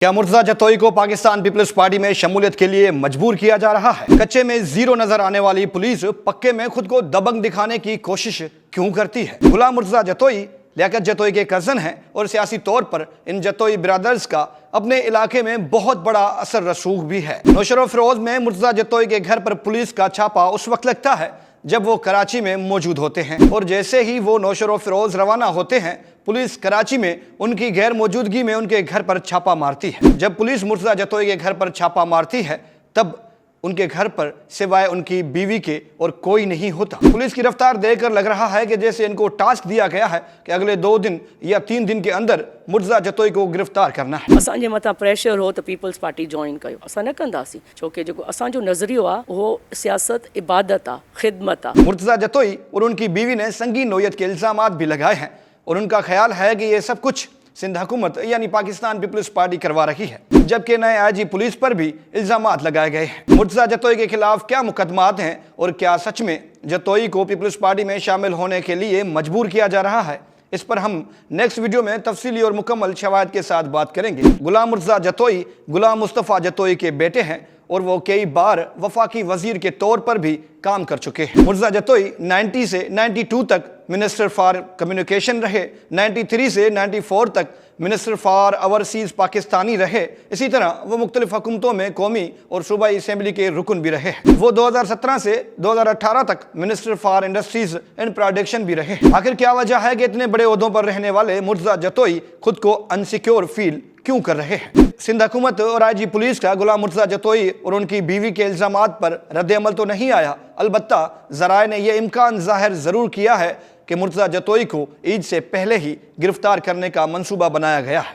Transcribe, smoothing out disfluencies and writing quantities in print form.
क्या मुर्तजा जतोई को Pakistan peoples party में शमूलियत के लिए मजबूर किया जा रहा है? कच्चे में जीरो नजर आने वाली पुलिस पक्के में खुद को दबंग दिखाने की कोशिश क्यों करती है? गुलाम मुर्तजा जतोई लियाकत जतोई के कजन हैं और सियासी तौर पर इन जतोई ब्रदर्स का अपने इलाके में बहुत बड़ा असर रसूख भी है। नौशरो फिरोज में मुर्तजा जतोई के घर पर पुलिस का छापा उस वक्त लगता है जब वो कराची में मौजूद होते हैं, और जैसे ही वो नौशरो फिरोज रवाना होते हैं पुलिस कराची में उनकी गैर मौजूदगी में उनके घर पर छापा मारती है। जब पुलिस मुर्तजा जतोई के घर पर छापा मारती है तब उनके घर पर सिवाय उनकी बीवी के और कोई नहीं होता। पुलिस की रफ्तार देखकर लग रहा है कि जैसे इनको टास्क दिया गया है कि अगले 2 दिन या 3 दिन के अंदर मुर्तजा जतोई को गिरफ्तार करना है। असांजे मथां प्रेशर हो तो पीपल्स पार्टी जॉइन कयो, असां न कंदासीं, छोकी जेको असांजो नज़रियो आहे उहो सियासत इबादत आहे, खिदमत आहे। मुर्तजा जतोई और उनकी बीवी ने संगीन नौयत के इल्जामात भी लगाए हैं और उनका ख्याल है कि ये सब कुछ सिंध हुकूमत यानी पाकिस्तान पीपल्स पार्टी करवा रही है, जबकि नए आईजी पुलिस पर भी इल्जामात लगाए गए हैं। मुर्तजा जतोई के खिलाफ क्या मुकदमात हैं और क्या सच में जतोई को पीपल्स पार्टी में शामिल होने के लिए मजबूर किया जा रहा है, इस पर हम नेक्स्ट वीडियो में तफसीली और मुकम्मल शवाहिद के साथ बात करेंगे। गुलाम मुर्तजा जतोई गुलाम मुस्तफ़ा जतोई के बेटे हैं और वो कई बार वफाकी वजीर के तौर पर भी काम कर चुके हैं। मुर्तजा जतोई 90 से 92 तक मिनिस्टर फॉर कम्युनिकेशन रहे, 93 से 94 तक मिनिस्टर फॉर ओवरसीज़ पाकिस्तानी रहे। इसी तरह वो मुख्तलिफ हुकूमतों में कौमी और सूबाई असम्बली के रुकन भी रहे। वो 2017 से 2018 तक minister for industries and production भी रहे। आखिर क्या वजह है कि इतने बड़े ओहदों पर रहने वाले मुर्तजा जतोई खुद को अनसिक्योर फील क्यों कर रहे हैं? सिंध हुकूमत और आईजी पुलिस का गुलाम मुर्तजा जतोई और उनकी बीवी के इल्जामात पर रद्द अमल तो नहीं आया, अलबत्ता ज़राए ने यह इम्कान जाहिर ज़रूर किया है कि मुर्तजा जतोई को ईद से पहले ही गिरफ्तार करने का मंसूबा बनाया गया है।